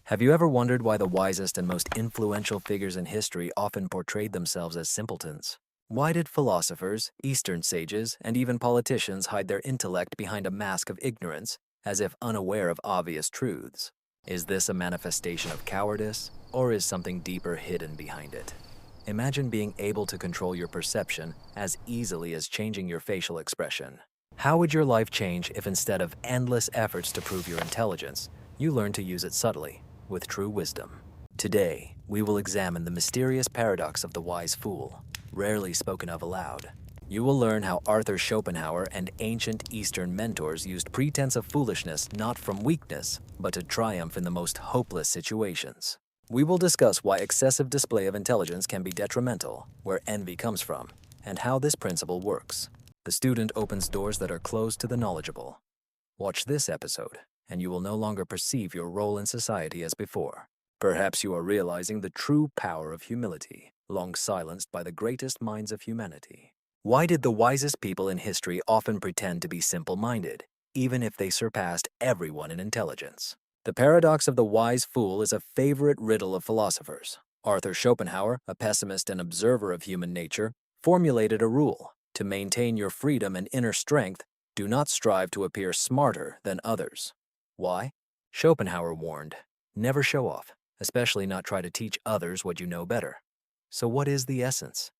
Have you ever wondered why the wisest and most influential figures in history often portrayed themselves as simpletons? Why did philosophers, Eastern sages, and even politicians hide their intellect behind a mask of ignorance, as if unaware of obvious truths? Is this a manifestation of cowardice, or is something deeper hidden behind it? Imagine being able to control your perception as easily as changing your facial expression. How would your life change if instead of endless efforts to prove your intelligence, you learned to use it subtly, with true wisdom? Today, we will examine the mysterious paradox of the wise fool, rarely spoken of aloud. You will learn how Arthur Schopenhauer and ancient Eastern mentors used pretense of foolishness not from weakness, but to triumph in the most hopeless situations. We will discuss why excessive display of intelligence can be detrimental, where envy comes from, and how this principle works. The student opens doors that are closed to the knowledgeable. Watch this episode, and you will no longer perceive your role in society as before. Perhaps you are realizing the true power of humility, long silenced by the greatest minds of humanity. Why did the wisest people in history often pretend to be simple-minded, even if they surpassed everyone in intelligence? The paradox of the wise fool is a favorite riddle of philosophers. Arthur Schopenhauer, a pessimist and observer of human nature, formulated a rule: to maintain your freedom and inner strength, do not strive to appear smarter than others. Why? Schopenhauer warned, never show off, especially not try to teach others what you know better. So what is the essence?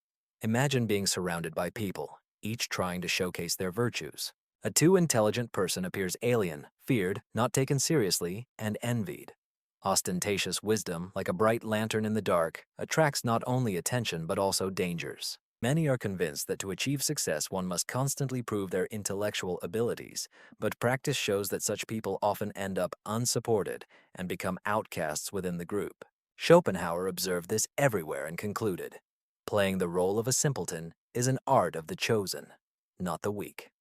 Imagine being surrounded by people, each trying to showcase their virtues. A too intelligent person appears alien, feared, not taken seriously, and envied. Ostentatious wisdom, like a bright lantern in the dark, attracts not only attention but also dangers. Many are convinced that to achieve success one must constantly prove their intellectual abilities, but practice shows that such people often end up unsupported and become outcasts within the group. Schopenhauer observed this everywhere and concluded, playing the role of a simpleton is an art of the chosen, not the weak.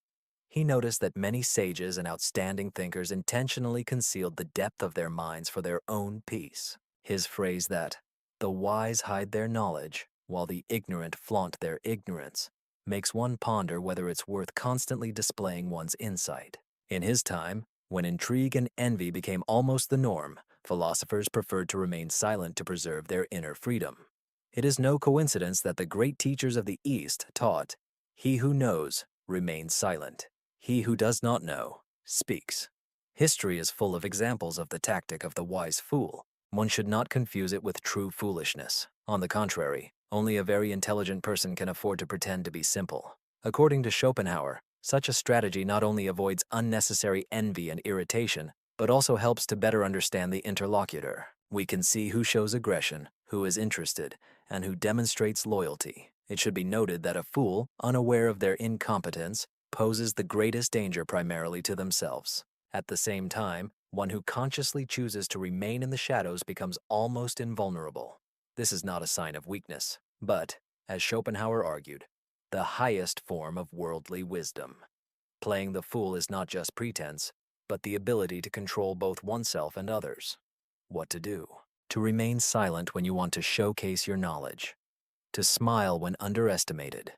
He noticed that many sages and outstanding thinkers intentionally concealed the depth of their minds for their own peace. His phrase that, "the wise hide their knowledge, while the ignorant flaunt their ignorance," makes one ponder whether it's worth constantly displaying one's insight. In his time, when intrigue and envy became almost the norm, philosophers preferred to remain silent to preserve their inner freedom. It is no coincidence that the great teachers of the East taught, "He who knows remains silent. He who does not know speaks." History is full of examples of the tactic of the wise fool. One should not confuse it with true foolishness. On the contrary, only a very intelligent person can afford to pretend to be simple. According to Schopenhauer, such a strategy not only avoids unnecessary envy and irritation, but also helps to better understand the interlocutor. We can see who shows aggression, who is interested, and who demonstrates loyalty. It should be noted that a fool, unaware of their incompetence, poses the greatest danger primarily to themselves. At the same time, one who consciously chooses to remain in the shadows becomes almost invulnerable. This is not a sign of weakness, but, as Schopenhauer argued, the highest form of worldly wisdom. Playing the fool is not just pretense, but the ability to control both oneself and others. What to do? To remain silent when you want to showcase your knowledge. To smile when underestimated.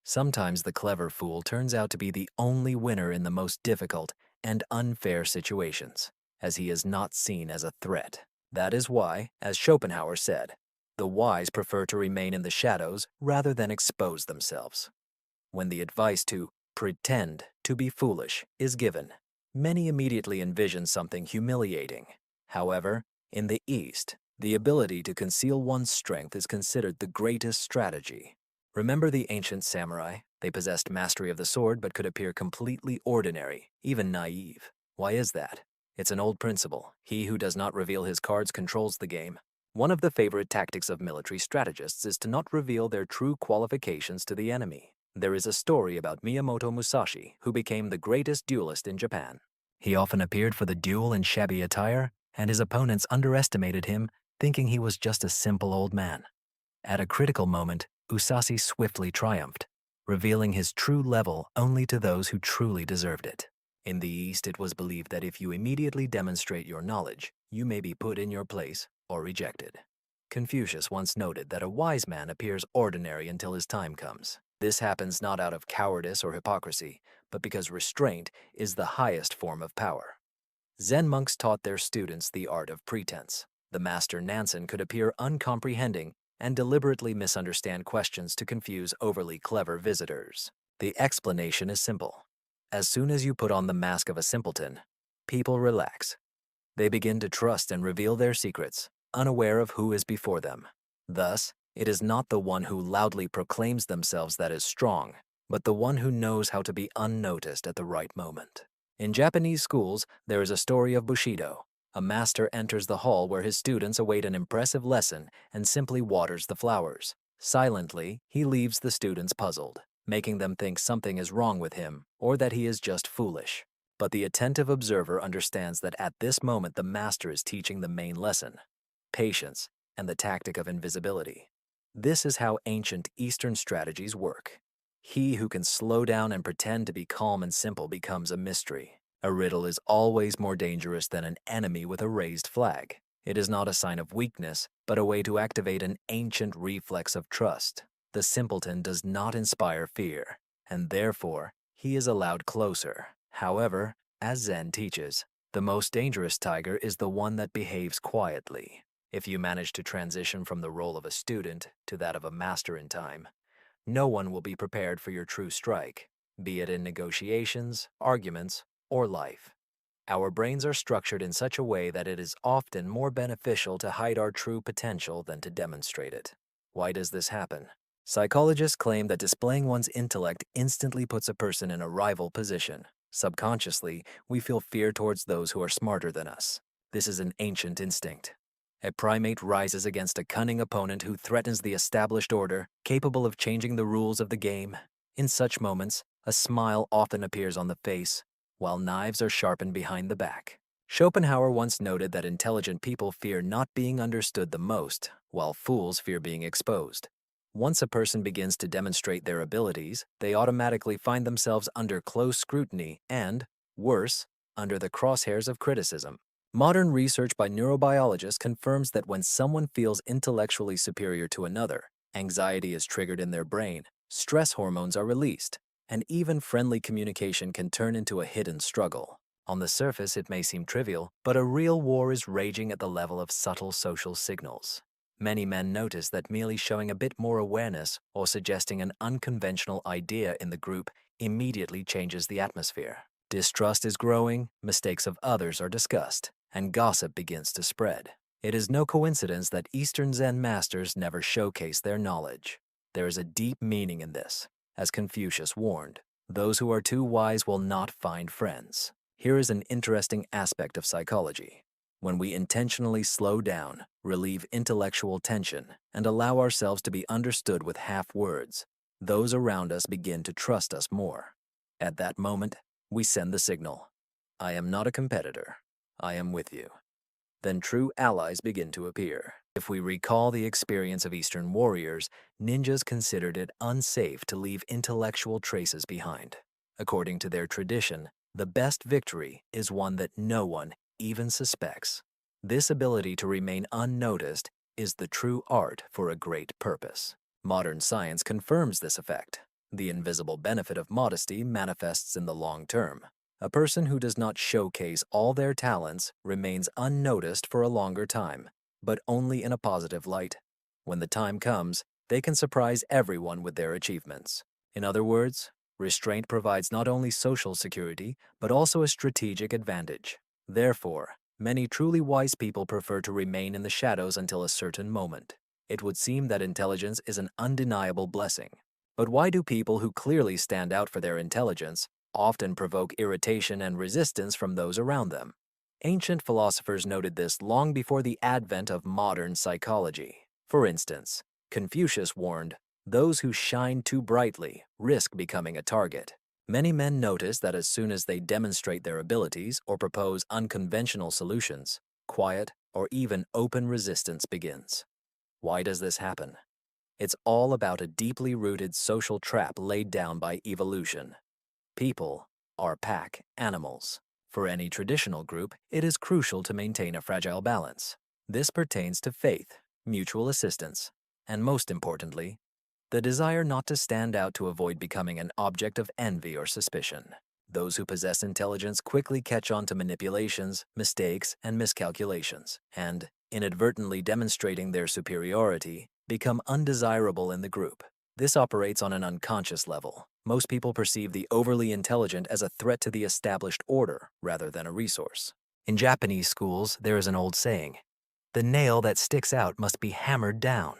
Sometimes the clever fool turns out to be the only winner in the most difficult and unfair situations, as he is not seen as a threat. That is why, as Schopenhauer said, the wise prefer to remain in the shadows rather than expose themselves. When the advice to pretend to be foolish is given, many immediately envision something humiliating. However, in the East, the ability to conceal one's strength is considered the greatest strategy. Remember the ancient samurai? They possessed mastery of the sword but could appear completely ordinary, even naive. Why is that? It's an old principle. He who does not reveal his cards controls the game. One of the favorite tactics of military strategists is to not reveal their true qualifications to the enemy. There is a story about Miyamoto Musashi, who became the greatest duelist in Japan. He often appeared for the duel in shabby attire, and his opponents underestimated him, thinking he was just a simple old man. At a critical moment, Musashi swiftly triumphed, revealing his true level only to those who truly deserved it. In the East, it was believed that if you immediately demonstrate your knowledge, you may be put in your place or rejected. Confucius once noted that a wise man appears ordinary until his time comes. This happens not out of cowardice or hypocrisy, but because restraint is the highest form of power. Zen monks taught their students the art of pretense. The master Nansen could appear uncomprehending and deliberately misunderstand questions to confuse overly clever visitors. The explanation is simple. As soon as you put on the mask of a simpleton, people relax. They begin to trust and reveal their secrets, unaware of who is before them. Thus, it is not the one who loudly proclaims themselves that is strong, but the one who knows how to be unnoticed at the right moment. In Japanese schools, there is a story of Bushido. A master enters the hall where his students await an impressive lesson and simply waters the flowers. Silently, he leaves the students puzzled, making them think something is wrong with him or that he is just foolish. But the attentive observer understands that at this moment the master is teaching the main lesson: patience and the tactic of invisibility. This is how ancient Eastern strategies work. He who can slow down and pretend to be calm and simple becomes a mystery. A riddle is always more dangerous than an enemy with a raised flag. It is not a sign of weakness, but a way to activate an ancient reflex of trust. The simpleton does not inspire fear, and therefore he is allowed closer. However, as Zen teaches, the most dangerous tiger is the one that behaves quietly. If you manage to transition from the role of a student to that of a master in time, no one will be prepared for your true strike, be it in negotiations, arguments, or life. Our brains are structured in such a way that it is often more beneficial to hide our true potential than to demonstrate it. Why does this happen? Psychologists claim that displaying one's intellect instantly puts a person in a rival position. Subconsciously, we feel fear towards those who are smarter than us. This is an ancient instinct. A primate rises against a cunning opponent who threatens the established order, capable of changing the rules of the game. In such moments, a smile often appears on the face, while knives are sharpened behind the back. Schopenhauer once noted that intelligent people fear not being understood the most, while fools fear being exposed. Once a person begins to demonstrate their abilities, they automatically find themselves under close scrutiny and, worse, under the crosshairs of criticism. Modern research by neurobiologists confirms that when someone feels intellectually superior to another, anxiety is triggered in their brain, stress hormones are released, and even friendly communication can turn into a hidden struggle. On the surface, it may seem trivial, but a real war is raging at the level of subtle social signals. Many men notice that merely showing a bit more awareness or suggesting an unconventional idea in the group immediately changes the atmosphere. Distrust is growing, mistakes of others are discussed, and gossip begins to spread. It is no coincidence that Eastern Zen masters never showcase their knowledge. There is a deep meaning in this. As Confucius warned, those who are too wise will not find friends. Here is an interesting aspect of psychology. When we intentionally slow down, relieve intellectual tension, and allow ourselves to be understood with half words, those around us begin to trust us more. At that moment, we send the signal: I am not a competitor. I am with you. Then true allies begin to appear. If we recall the experience of Eastern warriors, ninjas considered it unsafe to leave intellectual traces behind. According to their tradition, the best victory is one that no one even suspects. This ability to remain unnoticed is the true art for a great purpose. Modern science confirms this effect. The invisible benefit of modesty manifests in the long term. A person who does not showcase all their talents remains unnoticed for a longer time, but only in a positive light. When the time comes, they can surprise everyone with their achievements. In other words, restraint provides not only social security, but also a strategic advantage. Therefore, many truly wise people prefer to remain in the shadows until a certain moment. It would seem that intelligence is an undeniable blessing. But why do people who clearly stand out for their intelligence often provoke irritation and resistance from those around them? Ancient philosophers noted this long before the advent of modern psychology. For instance, Confucius warned, "Those who shine too brightly risk becoming a target." Many men notice that as soon as they demonstrate their abilities or propose unconventional solutions, quiet or even open resistance begins. Why does this happen? It's all about a deeply rooted social trap laid down by evolution. People are pack animals. For any traditional group, it is crucial to maintain a fragile balance. This pertains to faith, mutual assistance, and most importantly, the desire not to stand out to avoid becoming an object of envy or suspicion. Those who possess intelligence quickly catch on to manipulations, mistakes, and miscalculations, and, inadvertently demonstrating their superiority, become undesirable in the group. This operates on an unconscious level. Most people perceive the overly intelligent as a threat to the established order rather than a resource. In Japanese schools, there is an old saying, "The nail that sticks out must be hammered down."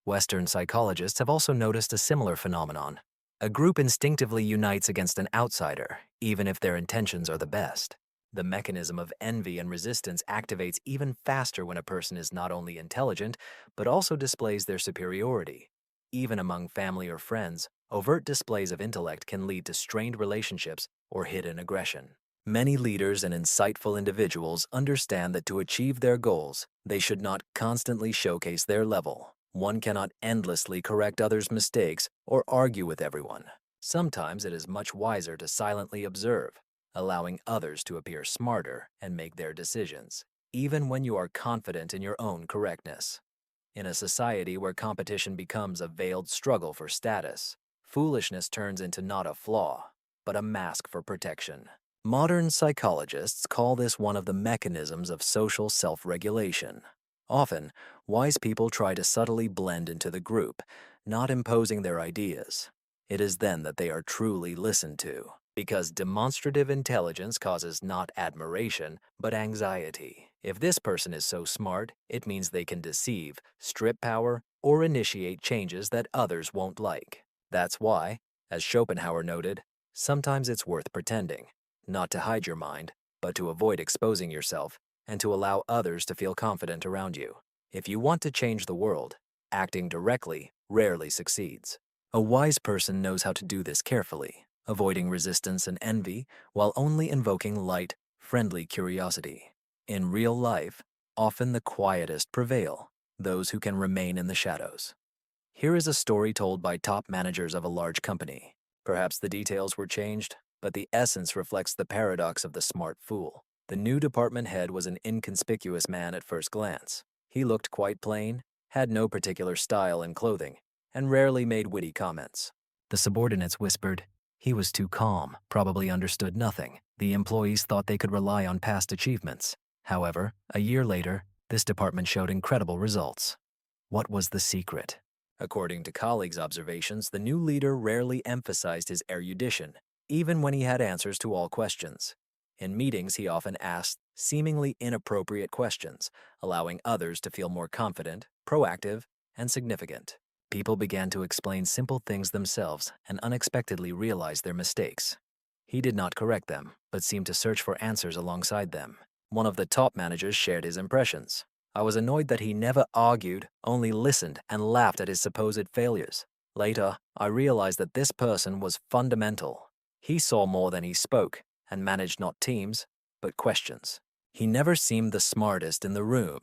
Western psychologists have also noticed a similar phenomenon. A group instinctively unites against an outsider, even if their intentions are the best. The mechanism of envy and resistance activates even faster when a person is not only intelligent, but also displays their superiority. Even among family or friends, overt displays of intellect can lead to strained relationships or hidden aggression. Many leaders and insightful individuals understand that to achieve their goals, they should not constantly showcase their level. One cannot endlessly correct others' mistakes or argue with everyone. Sometimes it is much wiser to silently observe, allowing others to appear smarter and make their decisions, even when you are confident in your own correctness. In a society where competition becomes a veiled struggle for status, foolishness turns into not a flaw, but a mask for protection. Modern psychologists call this one of the mechanisms of social self-regulation. Often, wise people try to subtly blend into the group, not imposing their ideas. It is then that they are truly listened to, because demonstrative intelligence causes not admiration, but anxiety. If this person is so smart, it means they can deceive, strip power, or initiate changes that others won't like. That's why, as Schopenhauer noted, sometimes it's worth pretending, not to hide your mind, but to avoid exposing yourself and to allow others to feel confident around you. If you want to change the world, acting directly rarely succeeds. A wise person knows how to do this carefully, avoiding resistance and envy while only invoking light, friendly curiosity. In real life, often the quietest prevail, those who can remain in the shadows. Here is a story told by top managers of a large company. Perhaps the details were changed, but the essence reflects the paradox of the smart fool. The new department head was an inconspicuous man at first glance. He looked quite plain, had no particular style in clothing, and rarely made witty comments. The subordinates whispered, "He was too calm, probably understood nothing." The employees thought they could rely on past achievements. However, a year later, this department showed incredible results. What was the secret? According to colleagues' observations, the new leader rarely emphasized his erudition, even when he had answers to all questions. In meetings, he often asked seemingly inappropriate questions, allowing others to feel more confident, proactive, and significant. People began to explain simple things themselves and unexpectedly realized their mistakes. He did not correct them, but seemed to search for answers alongside them. One of the top managers shared his impressions. "I was annoyed that he never argued, only listened and laughed at his supposed failures. Later, I realized that this person was fundamental. He saw more than he spoke and managed not teams, but questions. He never seemed the smartest in the room,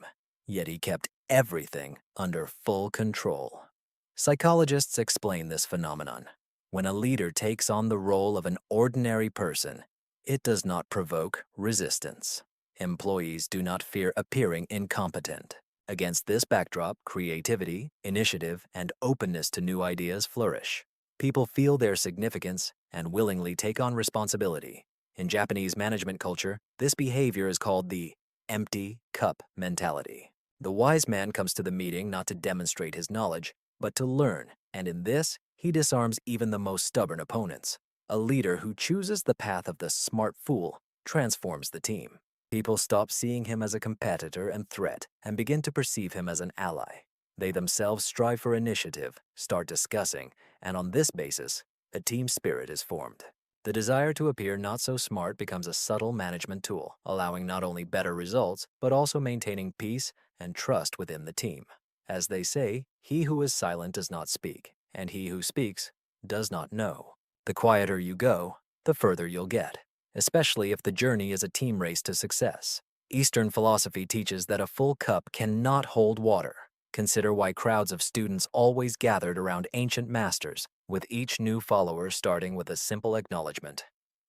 yet he kept everything under full control." Psychologists explain this phenomenon. When a leader takes on the role of an ordinary person, it does not provoke resistance. Employees do not fear appearing incompetent. Against this backdrop, creativity, initiative, and openness to new ideas flourish. People feel their significance and willingly take on responsibility. In Japanese management culture, this behavior is called the empty cup mentality. The wise man comes to the meeting not to demonstrate his knowledge, but to learn, and in this, he disarms even the most stubborn opponents. A leader who chooses the path of the smart fool transforms the team. People stop seeing him as a competitor and threat and begin to perceive him as an ally. They themselves strive for initiative, start discussing, and on this basis, a team spirit is formed. The desire to appear not so smart becomes a subtle management tool, allowing not only better results, but also maintaining peace and trust within the team. As they say, he who is silent does not speak, and he who speaks does not know. The quieter you go, the further you'll get, especially if the journey is a team race to success. Eastern philosophy teaches that a full cup cannot hold water. Consider why crowds of students always gathered around ancient masters, with each new follower starting with a simple acknowledgement: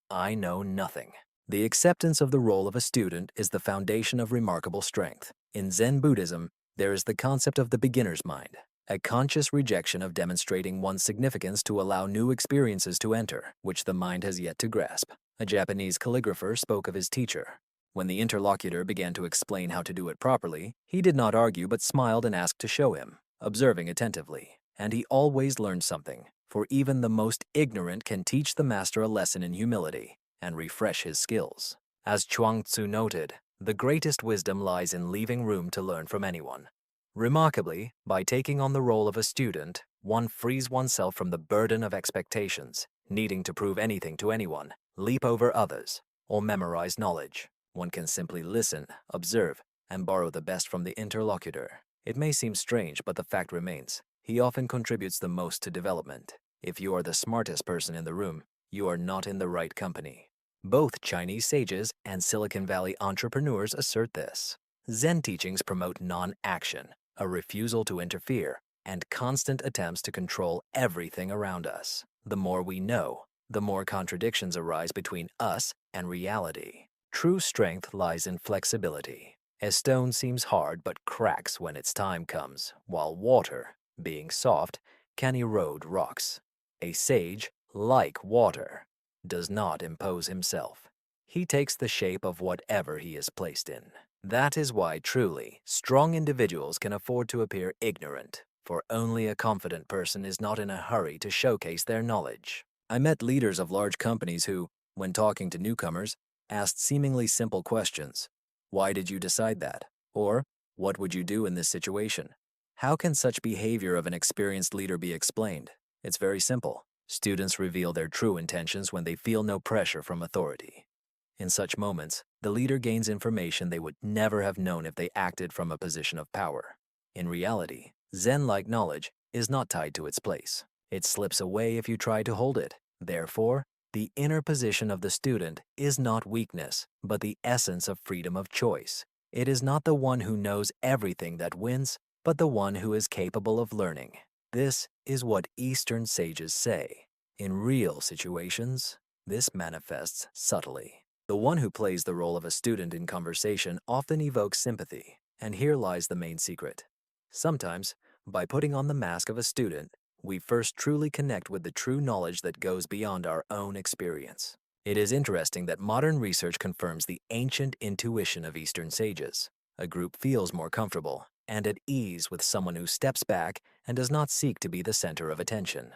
"I know nothing." The acceptance of the role of a student is the foundation of remarkable strength. In Zen Buddhism, there is the concept of the beginner's mind. a conscious rejection of demonstrating one's significance to allow new experiences to enter, which the mind has yet to grasp. A Japanese calligrapher spoke of his teacher. When the interlocutor began to explain how to do it properly, he did not argue but smiled and asked to show him, observing attentively. And he always learned something, for even the most ignorant can teach the master a lesson in humility and refresh his skills. As Chuang Tzu noted, the greatest wisdom lies in leaving room to learn from anyone. Remarkably, by taking on the role of a student, one frees oneself from the burden of expectations, needing to prove anything to anyone, leap over others, or memorize knowledge. One can simply listen, observe, and borrow the best from the interlocutor. It may seem strange, but the fact remains. He often contributes the most to development. If you are the smartest person in the room, you are not in the right company. Both Chinese sages and Silicon Valley entrepreneurs assert this. Zen teachings promote non-action, a refusal to interfere, and constant attempts to control everything around us. The more we know, the more contradictions arise between us and reality. True strength lies in flexibility. A stone seems hard but cracks when its time comes, while water, being soft, can erode rocks. A sage, like water, does not impose himself. He takes the shape of whatever he is placed in. That is why truly strong individuals can afford to appear ignorant, for only a confident person is not in a hurry to showcase their knowledge. I met leaders of large companies who, when talking to newcomers, asked seemingly simple questions. Why did you decide that? Or, what would you do in this situation? How can such behavior of an experienced leader be explained? It's very simple. Students reveal their true intentions when they feel no pressure from authority. In such moments, the leader gains information they would never have known if they acted from a position of power. In reality, Zen-like knowledge is not tied to its place. It slips away if you try to hold it. Therefore, the inner position of the student is not weakness, but the essence of freedom of choice. It is not the one who knows everything that wins, but the one who is capable of learning. This is what Eastern sages say. In real situations, this manifests subtly. The one who plays the role of a student in conversation often evokes sympathy, and here lies the main secret. Sometimes, by putting on the mask of a student, we first truly connect with the true knowledge that goes beyond our own experience. It is interesting that modern research confirms the ancient intuition of Eastern sages. A group feels more comfortable and at ease with someone who steps back and does not seek to be the center of attention.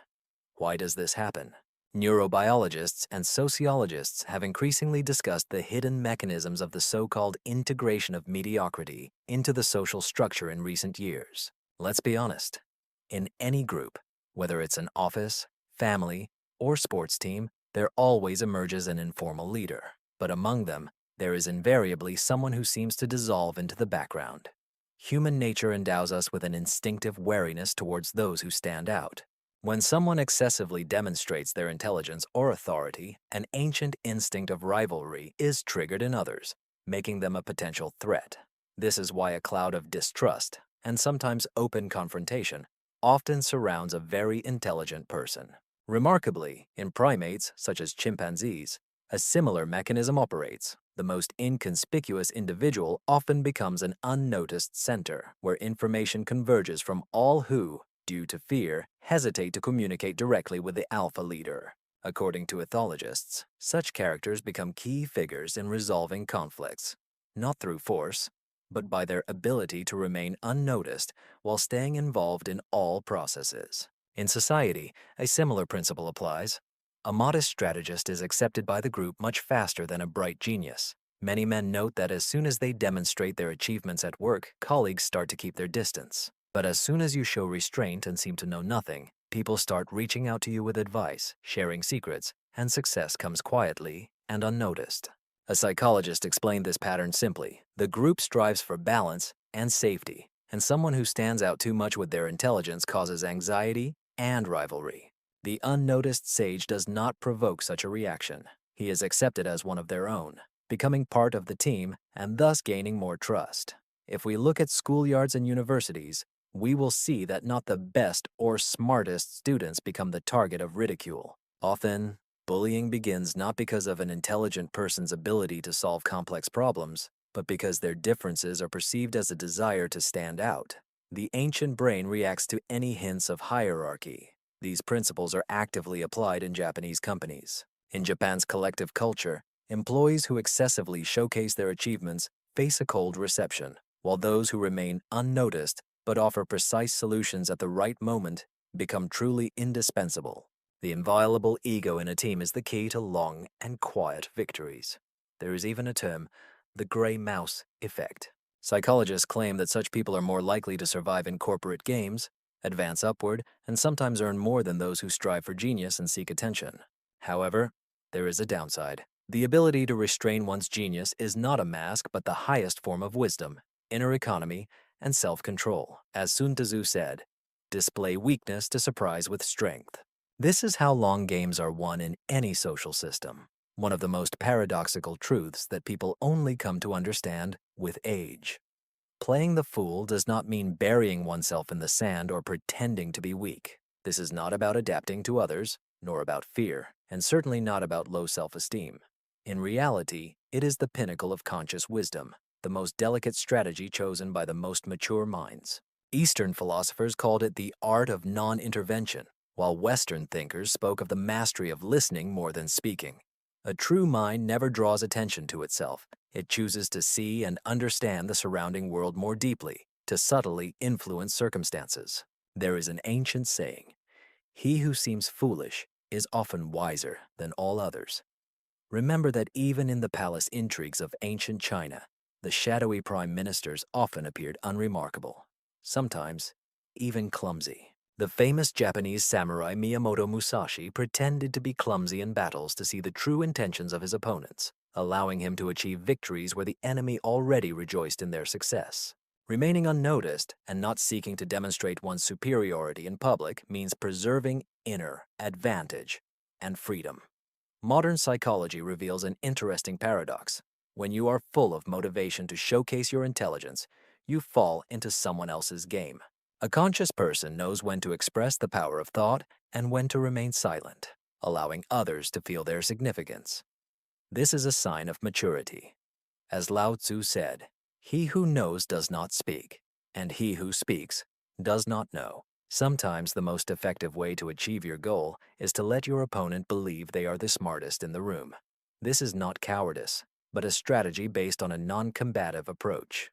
Why does this happen? Neurobiologists and sociologists have increasingly discussed the hidden mechanisms of the so-called integration of mediocrity into the social structure in recent years. Let's be honest. In any group, whether it's an office, family, or sports team, there always emerges an informal leader. But among them, there is invariably someone who seems to dissolve into the background. Human nature endows us with an instinctive wariness towards those who stand out. When someone excessively demonstrates their intelligence or authority, an ancient instinct of rivalry is triggered in others, making them a potential threat. This is why a cloud of distrust, and sometimes open confrontation, often surrounds a very intelligent person. Remarkably, in primates such as chimpanzees, a similar mechanism operates. The most inconspicuous individual often becomes an unnoticed center, where information converges from all who, due to fear, hesitate to communicate directly with the alpha leader. According to ethologists, such characters become key figures in resolving conflicts, not through force, but by their ability to remain unnoticed while staying involved in all processes. In society, a similar principle applies. A modest strategist is accepted by the group much faster than a bright genius. Many men note that as soon as they demonstrate their achievements at work, colleagues start to keep their distance. But as soon as you show restraint and seem to know nothing, people start reaching out to you with advice, sharing secrets, and success comes quietly and unnoticed. A psychologist explained this pattern simply. The group strives for balance and safety, and someone who stands out too much with their intelligence causes anxiety and rivalry. The unnoticed sage does not provoke such a reaction. He is accepted as one of their own, becoming part of the team and thus gaining more trust. If we look at schoolyards and universities, we will see that not the best or smartest students become the target of ridicule. Often, bullying begins not because of an intelligent person's ability to solve complex problems, but because their differences are perceived as a desire to stand out. The ancient brain reacts to any hints of hierarchy. These principles are actively applied in Japanese companies. In Japan's collective culture, employees who excessively showcase their achievements face a cold reception, while those who remain unnoticed but offer precise solutions at the right moment become truly indispensable. The inviolable ego in a team is the key to long and quiet victories. There is even a term, the gray mouse effect. Psychologists claim that such people are more likely to survive in corporate games, advance upward, and sometimes earn more than those who strive for genius and seek attention. However, there is a downside. The ability to restrain one's genius is not a mask but the highest form of wisdom, inner economy, and self-control. As Sun Tzu said, display weakness to surprise with strength. This is how long games are won in any social system. One of the most paradoxical truths that people only come to understand with age. Playing the fool does not mean burying oneself in the sand or pretending to be weak. This is not about adapting to others, nor about fear, and certainly not about low self-esteem. In reality, it is the pinnacle of conscious wisdom, the most delicate strategy chosen by the most mature minds. Eastern philosophers called it the art of non-intervention, while Western thinkers spoke of the mastery of listening more than speaking. A true mind never draws attention to itself. It chooses to see and understand the surrounding world more deeply, to subtly influence circumstances. There is an ancient saying, "He who seems foolish is often wiser than all others." Remember that even in the palace intrigues of ancient China, the shadowy prime ministers often appeared unremarkable, sometimes even clumsy. The famous Japanese samurai Miyamoto Musashi pretended to be clumsy in battles to see the true intentions of his opponents, allowing him to achieve victories where the enemy already rejoiced in their success. Remaining unnoticed and not seeking to demonstrate one's superiority in public means preserving inner advantage and freedom. Modern psychology reveals an interesting paradox. When you are full of motivation to showcase your intelligence, you fall into someone else's game. A conscious person knows when to express the power of thought and when to remain silent, allowing others to feel their significance. This is a sign of maturity. As Lao Tzu said, "He who knows does not speak, and he who speaks does not know." Sometimes the most effective way to achieve your goal is to let your opponent believe they are the smartest in the room. This is not cowardice, but a strategy based on a non-combative approach.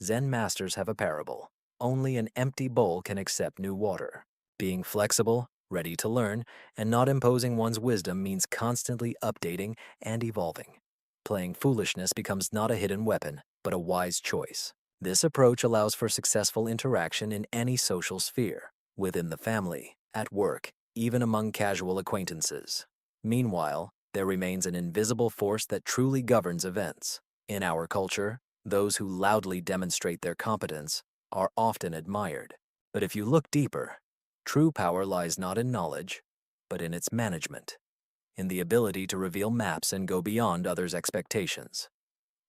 Zen masters have a parable. Only an empty bowl can accept new water. Being flexible, ready to learn, and not imposing one's wisdom means constantly updating and evolving. Playing foolishness becomes not a hidden weapon, but a wise choice. This approach allows for successful interaction in any social sphere, within the family, at work, even among casual acquaintances. Meanwhile, there remains an invisible force that truly governs events. In our culture, those who loudly demonstrate their competence are often admired. But if you look deeper, true power lies not in knowledge, but in its management, in the ability to reveal maps and go beyond others' expectations.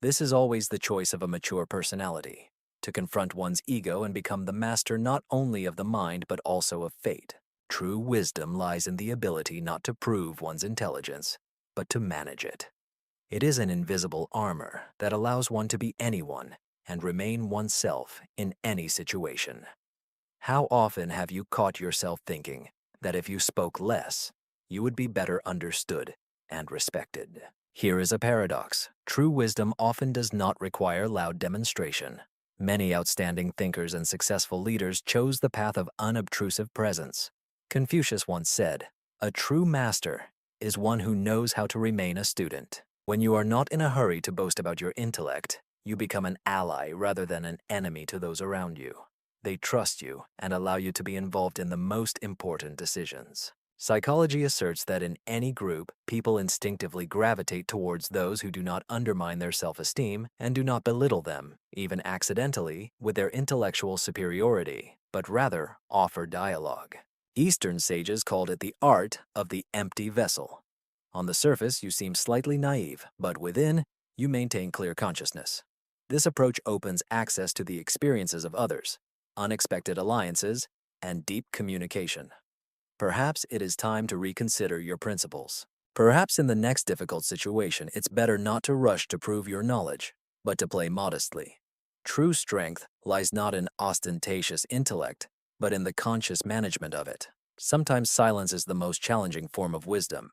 This is always the choice of a mature personality, to confront one's ego and become the master not only of the mind but also of fate. True wisdom lies in the ability not to prove one's intelligence, but to manage it. It is an invisible armor that allows one to be anyone and remain oneself in any situation. How often have you caught yourself thinking that if you spoke less, you would be better understood and respected? Here is a paradox. True wisdom often does not require loud demonstration. Many outstanding thinkers and successful leaders chose the path of unobtrusive presence. Confucius once said, "A true master is one who knows how to remain a student." When you are not in a hurry to boast about your intellect, you become an ally rather than an enemy to those around you. They trust you and allow you to be involved in the most important decisions. Psychology asserts that in any group, people instinctively gravitate towards those who do not undermine their self-esteem and do not belittle them, even accidentally, with their intellectual superiority, but rather offer dialogue. Eastern sages called it the art of the empty vessel. On the surface, you seem slightly naive, but within, you maintain clear consciousness. This approach opens access to the experiences of others, unexpected alliances, and deep communication. Perhaps it is time to reconsider your principles. Perhaps in the next difficult situation, it's better not to rush to prove your knowledge, but to play modestly. True strength lies not in ostentatious intellect, but in the conscious management of it. Sometimes silence is the most challenging form of wisdom.